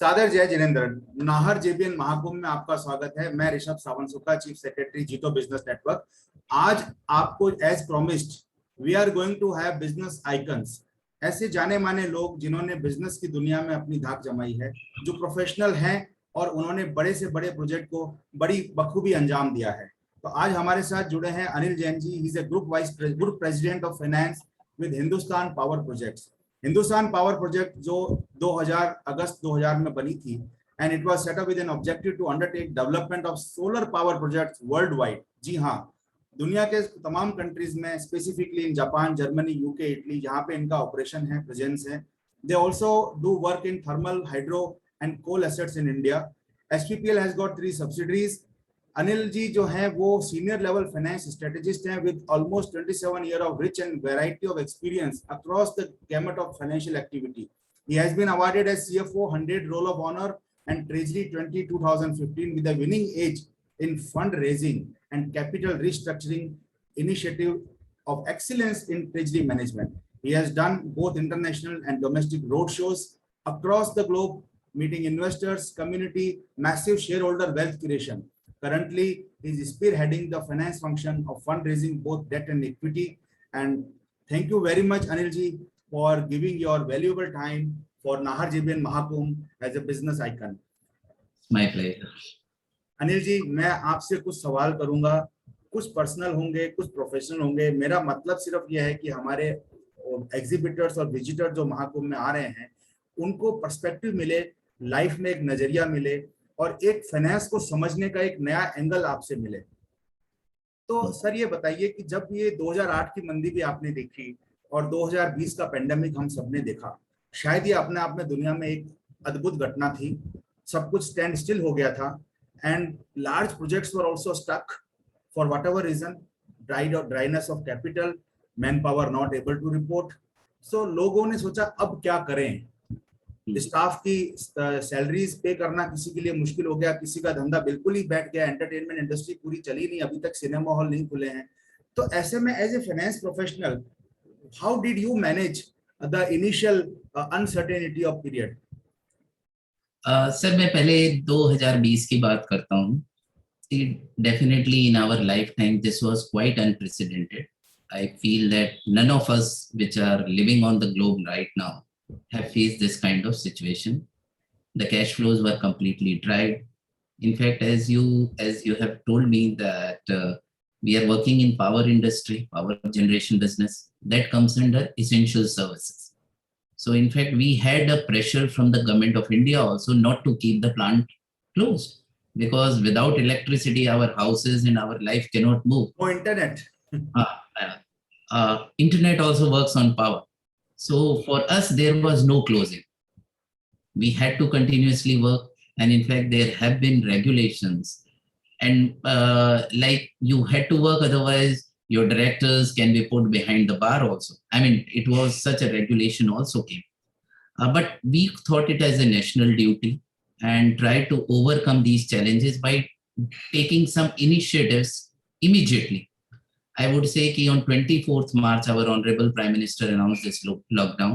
सादर जय जिनेंद्र। नाहर जेबीएन महाकुंभ में आपका स्वागत है। मैं Rishabh Sawant Sukha, chief secretary JITO business network. आज आपको as promised we are going to have business icons, ऐसे जाने माने लोग जिन्होंने बिजनेस की दुनिया में अपनी धाक जमाई है, जो प्रोफेशनल हैं और उन्होंने बड़े से बड़े प्रोजेक्ट को बड़ी बखूबी अंजाम दिया है। तो आज हमारे साथ जुड़े हैं Anil Jain ji. He is a group president of finance with Hindustan power projects. Hindustan power project जो 2000 अगस्त 2000 में बनी थी, and it was set up with an objective to undertake development of solar power projects world wide. जी हाँ, दुनिया के तमाम कंट्रीज में, specifically in Japan, Germany, UK, Italy, जहाँ पे इनका ऑपरेशन है, प्रेजेंस है। They also do work in thermal, hydro and coal assets in India. SPPL has got 3 subsidiaries. Anil ji जो हैं वो सीनियर लेवल फाइनेंस स्ट्रेटेजिस्ट हैं with almost 27 year of rich and variety of experience across the gamut of financial activity. He has been awarded as CFO 100 Roll of Honor and Treasury 2015 with a winning edge in fundraising and capital restructuring initiative of excellence in treasury management. He has done both international and domestic road shows across the globe, meeting investors, community, massive shareholder wealth creation. Currently, he is spearheading the finance function of fundraising, both debt and equity. And thank you very much, Anil ji, for giving your valuable time for Nahar JBN Mahakumbh as a business icon. My pleasure. Anil ji, मैं आपसे कुछ सवाल करूंगा, कुछ personal होंगे, कुछ professional होंगे। मेरा मतलब सिर्फ यह है कि हमारे एग्जिबिटर्स और विजिटर जो महाकुंभ में आ रहे हैं, उनको पर्सपेक्टिव मिले, लाइफ में एक नजरिया मिले और एक फाइनेंस को समझने का एक नया एंगल आपसे मिले। तो सर ये बताइए कि जब ये 2008 की मंदी भी आपने देखी और 2020 का पेंडेमिक हम सबने देखा, शायद ये अपने आप में दुनिया में एक अद्भुत घटना थी। सब कुछ स्टैंड स्टिल हो गया था and large projects were also stuck for whatever reason, dryness of capital, man power not able to report. So लोगों ने सोचा अब क्या करें। स्टाफ की सैलरीज पे करना किसी के लिए मुश्किल हो गया, किसी का धंधा बिल्कुल ही बैठ गया, एंटरटेनमेंट इंडस्ट्री पूरी चली नहीं, अभी तक सिनेमा हॉल नहीं खुले हैं। तो ऐसे में as a finance professional, how did you manage the initial uncertainty of period? Sir मैं पहले 2020 की बात करता हूँ। Definitely in our life time this was quite unprecedented. I feel that none of us which are living on the globe right now have faced this kind of situation. The cash flows were completely dried. In fact, as you have told me that we are working in power industry, power generation business that comes under essential services. So in fact, we had a pressure from the government of India also not to keep the plant closed, because without electricity, our houses and our life cannot move. No internet. Internet also works on power. So for us, there was no closing. We had to continuously work. And in fact, there have been regulations. And like you had to work, otherwise your directors can be put behind the bar also. I mean, it was such a regulation also came. But we thought it as a national duty and tried to overcome these challenges by taking some initiatives immediately. I would say that on 24th March, our Honorable Prime Minister announced this lockdown.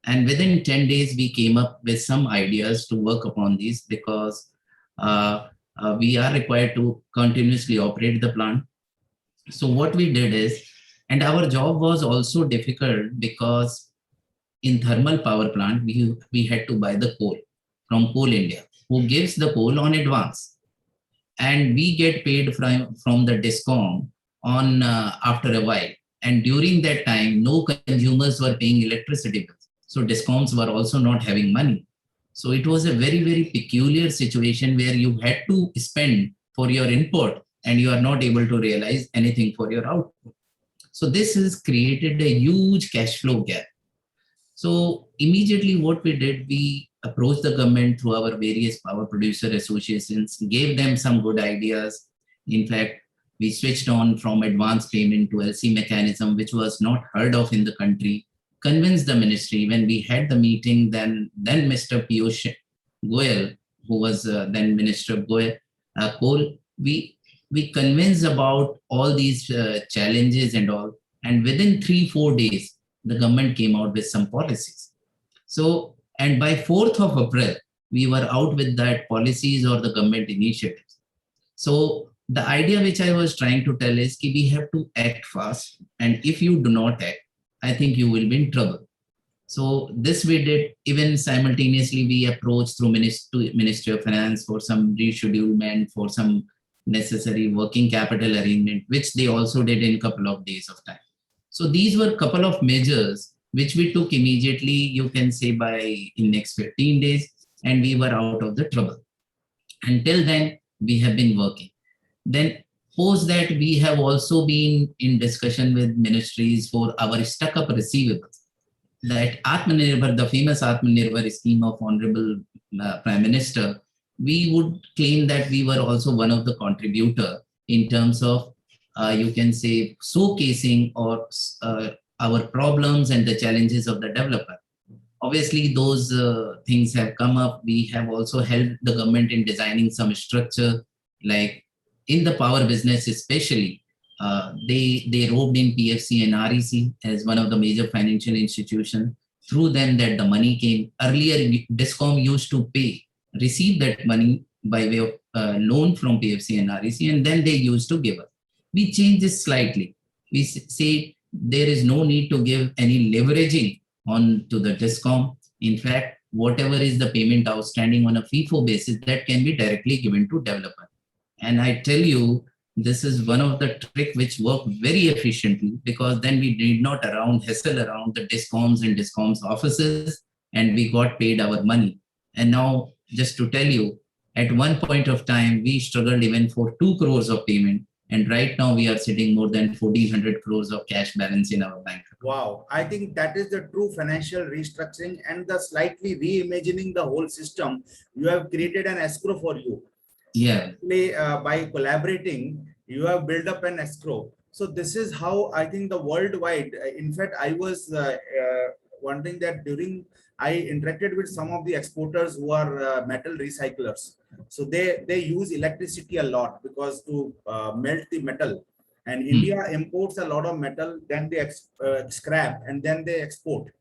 And within 10 days, we came up with some ideas to work upon these, because we are required to continuously operate the plant. So what we did is, and our job was also difficult because in thermal power plant, we had to buy the coal from Coal India, who gives the coal on advance. And we get paid from the DISCOM on after a while, and during that time no consumers were paying electricity bills, so discoms were also not having money. So it was a very, very peculiar situation where you had to spend for your input and you are not able to realize anything for your output. So this has created a huge cash flow gap. So immediately what we did, we approached the government through our various power producer associations, gave them some good ideas. In fact, we switched on from advance payment to LC mechanism, which was not heard of in the country, convinced the ministry. When we had the meeting, then Mr. Piyush Goyal, who was then Minister of Coal, we convinced about all these challenges and all. And within 3-4 days, the government came out with some policies. So, and by 4th of April, we were out with that policies or the government initiatives. So the idea which I was trying to tell is that we have to act fast. And if you do not act, I think you will be in trouble. So this we did. Even simultaneously, we approached through Ministry of Finance for some reschedulement, for some necessary working capital arrangement, which they also did in a couple of days of time. So these were a couple of measures which we took immediately, you can say by in next 15 days, and we were out of the trouble. Until then, we have been working. Then post that, we have also been in discussion with ministries for our stuck up receivables. That Atmanirbhar, the famous Atmanirbhar scheme of Honorable Prime Minister, we would claim that we were also one of the contributor in terms of, you can say, showcasing or our problems and the challenges of the developer. Obviously, those things have come up. We have also helped the government in designing some structure, like in the power business especially. They roped in PFC and REC as one of the major financial institutions. Through them that the money came. Earlier, DISCOM used to receive that money by way of loan from PFC and REC, and then they used to give us. We changed this slightly. We say there is no need to give any leveraging on to the DISCOM. In fact, whatever is the payment outstanding on a FIFO basis, that can be directly given to developer. And I tell you, this is one of the trick which worked very efficiently, because then we did not hassle around the DISCOMs and DISCOMs offices, and we got paid our money. And now, just to tell you, at one point of time, we struggled even for 2 crores of payment. And right now we are sitting more than 1,400 crores of cash balance in our bank. Wow. I think that is the true financial restructuring and the slightly reimagining the whole system. You have created an escrow for you. Yeah. By collaborating, you have built up an escrow. So this is how I think the worldwide, in fact, I was wondering that I interacted with some of the exporters who are metal recyclers. So they use electricity a lot because to melt the metal. And India imports a lot of metal, then they scrap and then they export.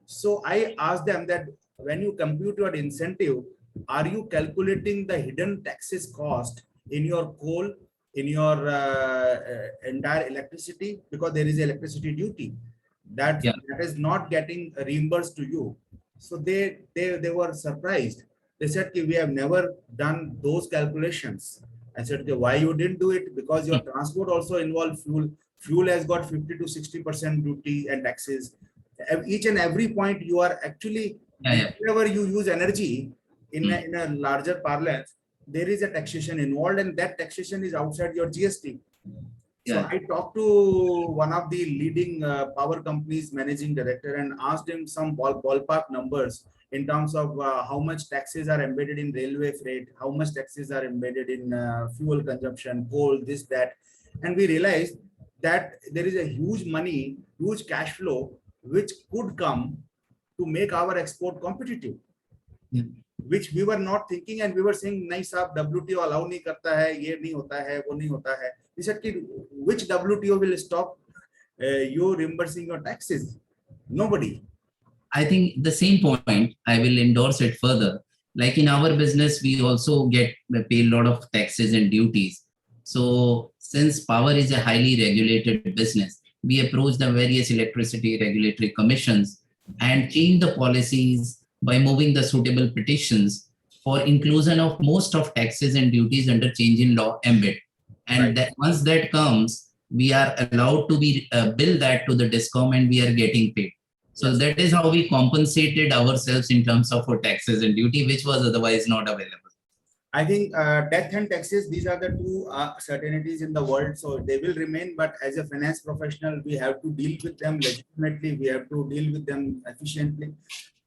So I asked them that when you compute your incentive, are you calculating the hidden taxes cost in your coal, in your entire electricity? Because there is electricity duty that is not getting reimbursed to you. So they were surprised. They said, we have never done those calculations. I said, why you didn't do it? Because your transport also involves fuel. Fuel has got 50 to 60% duty and taxes. Each and every point you are actually, whenever you use energy in a larger parlance, there is a taxation involved, and that taxation is outside your GST. So I talked to one of the leading power companies managing director and asked him some ballpark numbers in terms of how much taxes are embedded in railway freight, how much taxes are embedded in fuel consumption, coal, this, that. And we realized that there is a huge money, huge cash flow, which could come to make our export competitive. Which we were not thinking, and we were saying, nahi saab, WTO allow nahi karta hai, ye nahi hota hai, wo nahi hota hai. We said, which WTO will stop you reimbursing your taxes? Nobody. I think the same point, I will endorse it further. Like in our business, we also pay a lot of taxes and duties. So since power is a highly regulated business, we approach the various electricity regulatory commissions and change the policies by moving the suitable petitions for inclusion of most of taxes and duties under change in law ambit. And that once that comes, we are allowed to be bill that to the DISCOM, and we are getting paid. So that is how we compensated ourselves in terms of our taxes and duty, which was otherwise not available. I think death and taxes, these are the two certainties in the world. So they will remain, but as a finance professional, we have to deal with them legitimately. We have to deal with them efficiently.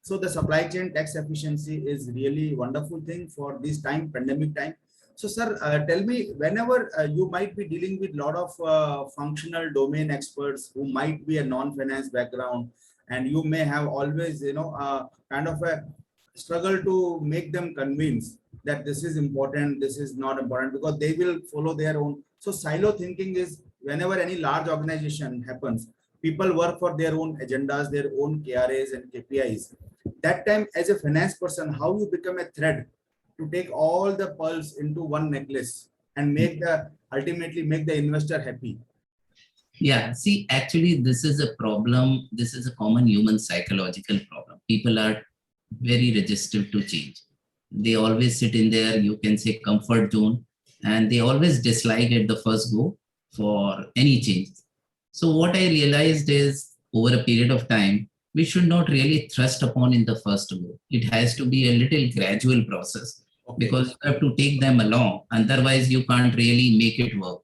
So the supply chain tax efficiency is really a wonderful thing for this time, pandemic time. So sir, tell me, whenever you might be dealing with a lot of functional domain experts who might be a non-finance background, and you may have always, kind of a struggle to make them convince that this is important, this is not important, because they will follow their own. So silo thinking is whenever any large organization happens, people work for their own agendas, their own KRAs and KPIs. that time as a finance person, how you become a thread to take all the pearls into one necklace and ultimately make the investor happy? Yeah, see, actually, this is a problem. This is a common human psychological problem. People are very resistant to change. They always sit in their, you can say, comfort zone, and they always dislike at the first go for any change. So, what I realized is over a period of time, we should not really thrust upon in the first go. It has to be a little gradual process because you have to take them along. Otherwise, you can't really make it work.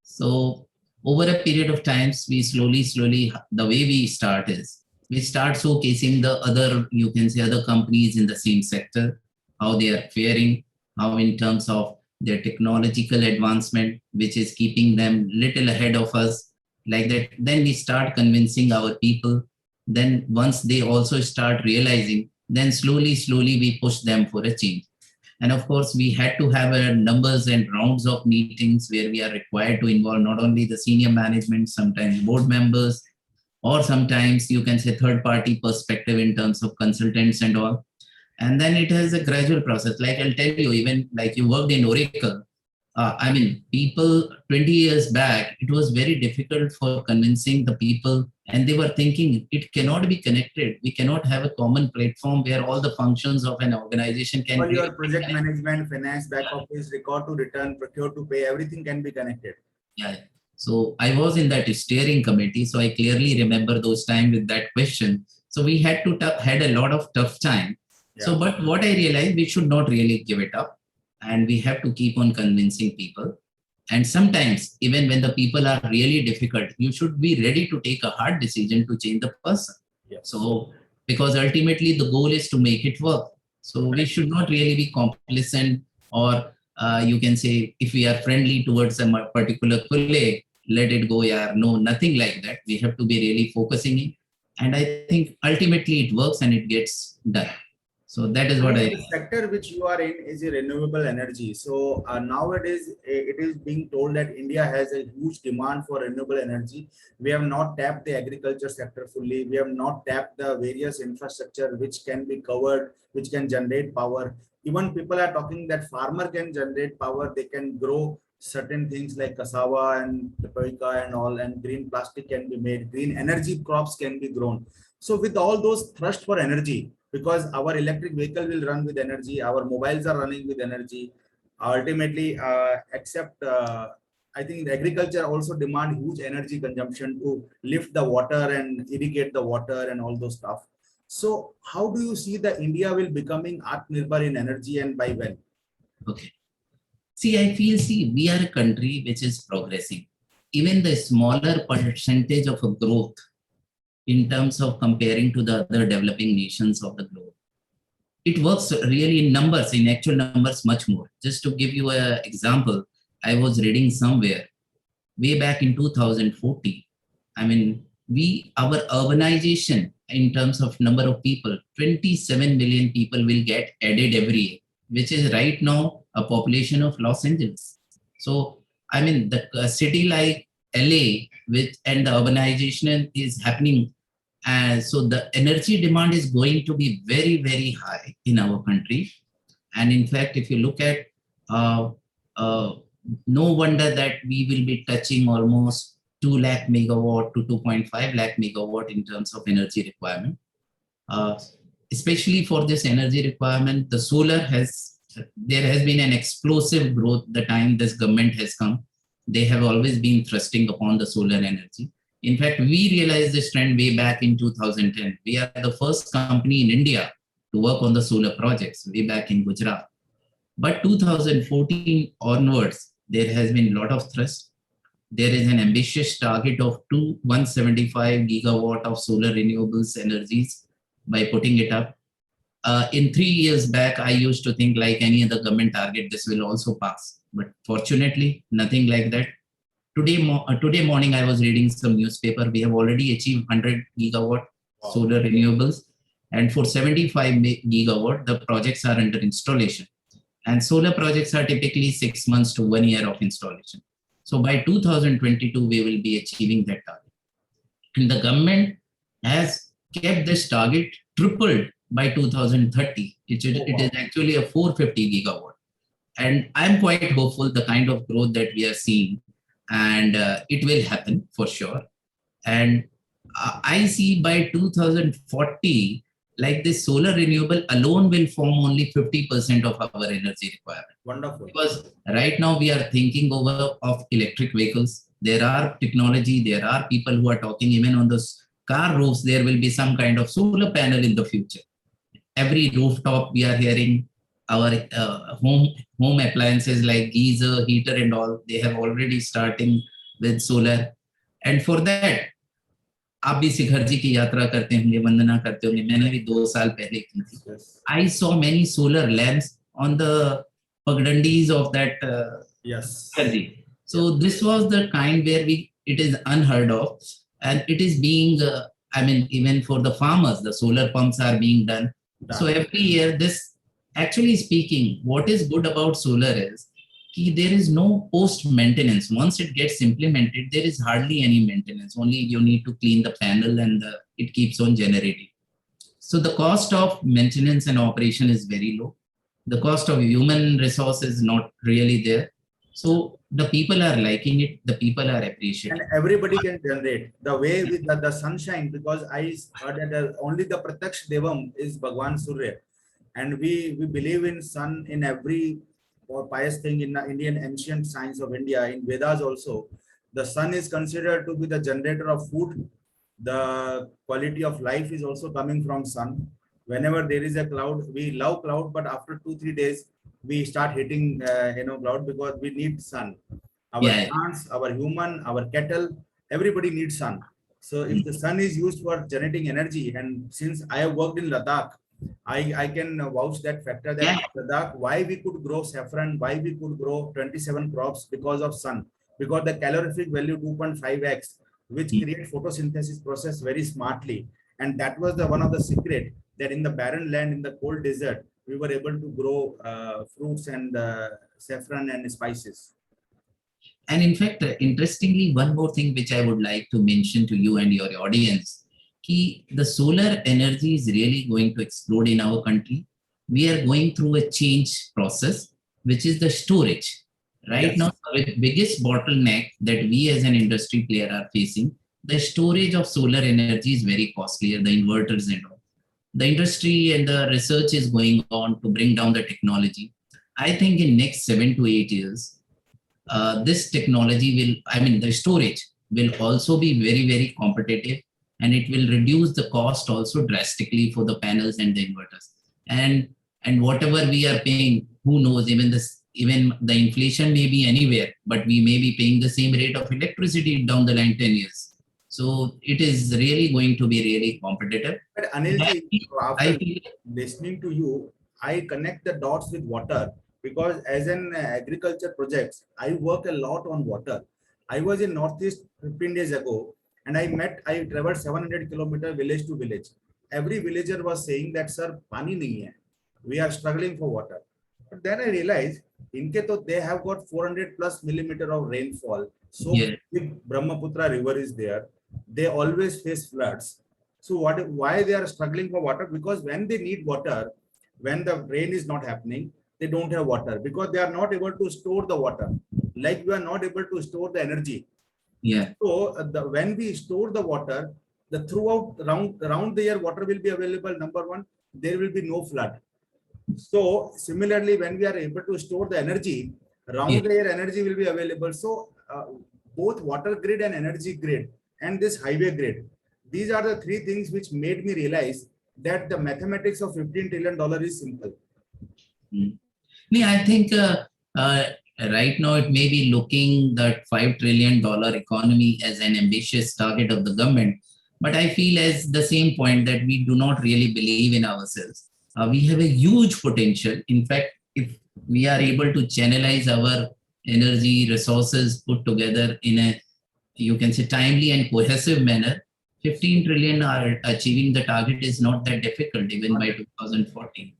So over a period of times, we slowly, the way we start is we start showcasing the other, you can say, other companies in the same sector, how they are faring, how in terms of their technological advancement, which is keeping them little ahead of us, like that. Then we start convincing our people. Then once they also start realizing, then slowly we push them for a change. And of course, we had to have numbers and rounds of meetings where we are required to involve not only the senior management, sometimes board members, or sometimes you can say third party perspective in terms of consultants and all. And then it is a gradual process. Like I'll tell you, even like you worked in Oracle, I mean, people 20 years back, it was very difficult for convincing the people, and they were thinking it cannot be connected. We cannot have a common platform where all the functions of an organization can All be your project management, finance, back office, record to return, procure to pay, everything can be connected. Yeah. So I was in that steering committee, so I clearly remember those times with that question. So we had to had a lot of tough time. Yeah. So, but what I realized, we should not really give it up, and we have to keep on convincing people. And sometimes, even when the people are really difficult, you should be ready to take a hard decision to change the person. Yeah. So, because ultimately the goal is to make it work. So we should not really be complacent, or you can say, if we are friendly towards a particular colleague, let it go. Yeah, no, nothing like that. We have to be really focusing in. And I think ultimately it works and it gets done. So that is what the sector which you are in is a renewable energy. So nowadays it is being told that India has a huge demand for renewable energy. We have not tapped the agriculture sector fully. We have not tapped the various infrastructure which can be covered, which can generate power. Even people are talking that farmer can generate power. They can grow certain things like cassava and paprika and all, and green plastic can be made. Green energy crops can be grown. So with all those thrust for energy, because our electric vehicle will run with energy, our mobiles are running with energy. Ultimately, I think the agriculture also demand huge energy consumption to lift the water and irrigate the water and all those stuff. So how do you see that India will becoming Atmanirbhar in energy, and by when? Okay. See, I feel, we are a country which is progressing. Even the smaller percentage of a growth in terms of comparing to the other developing nations of the globe, it works really in numbers, in actual numbers, much more. Just to give you an example, I was reading somewhere way back in 2014. I mean, our urbanization in terms of number of people, 27 million people will get added every year, which is right now a population of Los Angeles. So, I mean, the city like LA, and the urbanization is happening. So the energy demand is going to be very high in our country. And in fact, if you look at, no wonder that we will be touching almost 2 lakh megawatt to 2.5 lakh megawatt in terms of energy requirement. Especially for this energy requirement, there has been an explosive growth the time this government has come. They have always been thrusting upon the solar energy. In fact, we realized this trend way back in 2010. We are the first company in India to work on the solar projects way back in Gujarat. But 2014 onwards, there has been a lot of thrust. There is an ambitious target of 175 gigawatt of solar renewables energies by putting it up. In 3 years back, I used to think like any other government target, this will also pass. But fortunately, nothing like that. Today morning, I was reading some newspaper. We have already achieved 100 gigawatt solar renewables. And for 75 gigawatt, the projects are under installation. And solar projects are typically 6 months to 1 year of installation. So by 2022, we will be achieving that target. And the government has kept this target tripled by 2030. It is actually a 450 gigawatt. And I'm quite hopeful the kind of growth that we are seeing, and it will happen for sure. And I see by 2040, like this solar renewable alone will form only 50% of our energy requirement. Wonderful. Because right now we are thinking over of electric vehicles. There are technology, there are people who are talking even on those car roofs, there will be some kind of solar panel in the future. Every rooftop we are hearing our home appliances like geyser, heater and all, they have already starting with solar. And for that, आप भी शिखर जी की यात्रा करते होंगे, वंदना करते होंगे, मैंने भी 2 साल पहले की थी. I saw many solar lamps on the pagdandis of that Shikhar ji. So this was the kind where it is unheard of, and it is being, I mean, even for the farmers, the solar pumps are being done. So every year, this, actually speaking, what is good about solar is there is no post maintenance. Once it gets implemented, there is hardly any maintenance. Only you need to clean the panel and it keeps on generating. So the cost of maintenance and operation is very low. The cost of human resource is not really there. So the people are liking it. The people are appreciating. And everybody can generate the way with the sunshine, because I heard that only the Pratyaksh Devam is Bhagwan Surya. And we believe in sun in every or pious thing in the Indian ancient science of India, in Vedas also. The sun is considered to be the generator of food. The quality of life is also coming from sun. Whenever there is a cloud, we love cloud, but after 2-3 days, we start hitting cloud, because we need sun. Our plants, our human, our cattle, everybody needs sun. So if the sun is used for generating energy, and since I have worked in Ladakh, I can vouch that factor that Ladakh, why we could grow saffron, why we could grow 27 crops, because of sun, because the calorific value 2.5x, which create photosynthesis process very smartly. And that was the one of the secret, that in the barren land, in the cold desert, we were able to grow fruits and saffron and spices. And in fact, interestingly, one more thing which I would like to mention to you and your audience, the solar energy is really going to explode in our country. We are going through a change process, which is the storage. Right now, the biggest bottleneck that we as an industry player are facing, the storage of solar energy is very costly, the inverters and all. The industry and the research is going on to bring down the technology. I think in next 7 to 8 years, this technology will, the storage will also be very, very competitive, and it will reduce the cost also drastically for the panels and the inverters. And whatever we are paying, who knows, even the inflation may be anywhere, but we may be paying the same rate of electricity down the line 10 years. So it is really going to be really competitive. But Anil, after listening to you, I connect the dots with water, because as an agriculture projects, I work a lot on water. I was in Northeast 15 days ago, and I traveled 700 kilometers village to village. Every villager was saying that, sir, pani nahi hai. We are struggling for water. But then I realized, they have got 400 plus millimeter of rainfall. So big Brahmaputra river is there. They always face floods. So why they are struggling for water? Because when they need water, when the rain is not happening, they don't have water, because they are not able to store the water. Like we are not able to store the energy. So when we store the water, the throughout around the year water will be available. Number one, there will be no flood. So similarly, when we are able to store the energy, around the year energy will be available. So both water grid and energy grid and this highway grid, these are the three things which made me realize that the mathematics of $15 trillion is simple. I think right now it may be looking that $5 trillion economy as an ambitious target of the government, but I feel as the same point that we do not really believe in ourselves. We have a huge potential. In fact, if we are able to channelize our energy resources put together in a, you can say, timely and cohesive manner, 15 trillion are achieving the target is not that difficult even by 2014.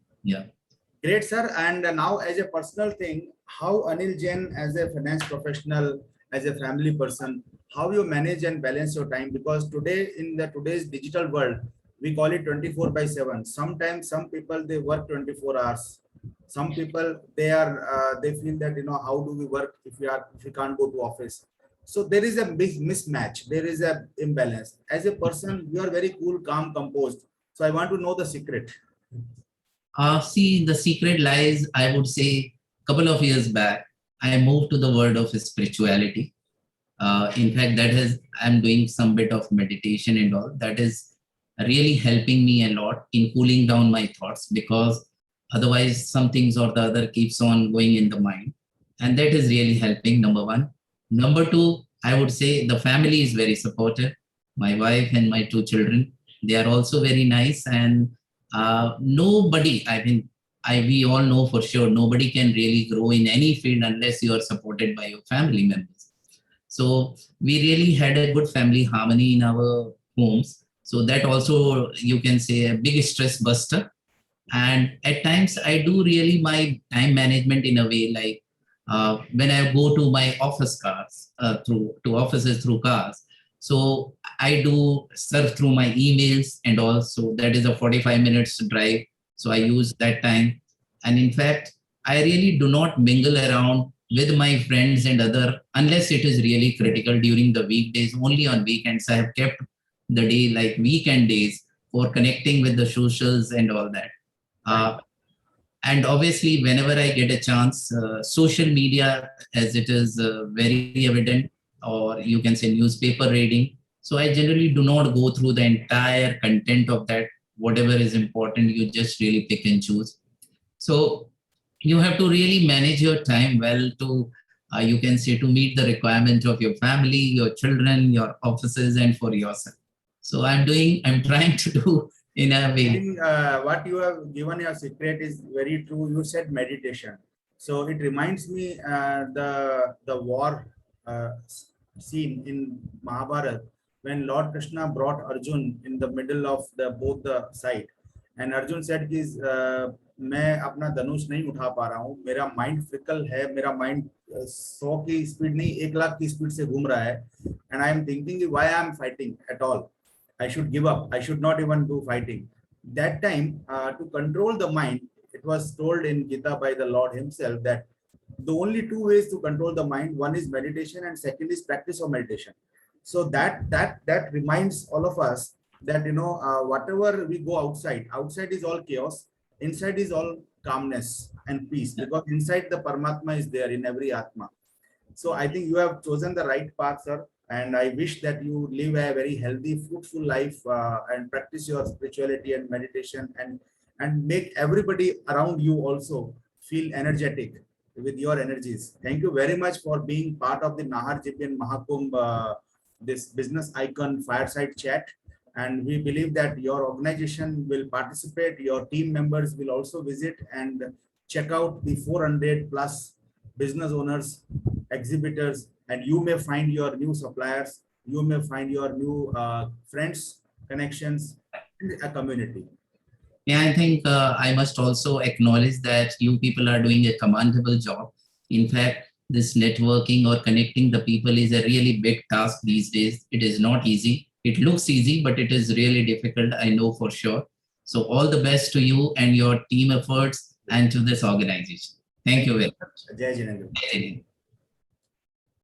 Great, sir. And now, as a personal thing, how Anil Jain, as a finance professional, as a family person, how you manage and balance your time? Because today, in today's digital world, we call it 24/7. Sometimes some people they work 24 hours. Some people they feel that how do we work if we can't go to office. So there is a big mismatch. There is a imbalance. As a person, you are very cool, calm, composed. So I want to know the secret. See, the secret lies, I would say, couple of years back, I moved to the world of spirituality. In fact, I'm doing some bit of meditation and all. That is really helping me a lot in cooling down my thoughts, because otherwise some things or the other keeps on going in the mind. And that is really helping, number one. Number two, I would say the family is very supportive. My wife and my two children, they are also very nice. And nobody, we all know for sure, nobody can really grow in any field unless you are supported by your family members. So we really had a good family harmony in our homes. So that also, you can say, a big stress buster. And at times I do really my time management in a way, like when I go to my office cars, to offices through cars. So I do surf through my emails, and also that is a 45 minutes drive. So I use that time. And in fact, I really do not mingle around with my friends and other unless it is really critical during the weekdays. Only on weekends I have kept the day like weekend days for connecting with the socials and all that. And obviously, whenever I get a chance, social media, as it is very evident, or you can say newspaper reading. So I generally do not go through the entire content of that. Whatever is important, you just really pick and choose. So you have to really manage your time well to, you can say, to meet the requirement of your family, your children, your offices, and for yourself. So I'm trying to do in a way. I think what you have given your secret is very true. You said meditation. So it reminds me the war scene in Mahabharata when Lord Krishna brought Arjun in the middle of both the side, and Arjun said कि मैं अपना धनुष नहीं उठा पा रहा हूँ, मेरा mind fickle है, मेरा माइंड 100 की स्पीड नहीं 1 लाख की स्पीड से घूम रहा है, and I am thinking why I am fighting at all. I should give up. I should not even do fighting. That time, to control the mind, it was told in Gita by the Lord himself that the only two ways to control the mind, one is meditation and second is practice of meditation. So that reminds all of us that, whatever we go outside is all chaos. Inside is all calmness and peace, because inside the Paramatma is there in every Atma. So I think you have chosen the right path, sir. And I wish that you live a very healthy, fruitful life and practice your spirituality and meditation and make everybody around you also feel energetic with your energies. Thank you very much for being part of the Nahar JPN Mahakumbh, this business icon fireside chat. And we believe that your organization will participate, your team members will also visit and check out the 400 plus business owners, exhibitors, and you may find your new suppliers, you may find your new friends, connections, and a community. Yeah, I think I must also acknowledge that you people are doing a commendable job. In fact, this networking or connecting the people is a really big task these days. It is not easy. It looks easy, but it is really difficult, I know for sure. So all the best to you and your team efforts and to this organization. Thank you very much. Jai Jinendra.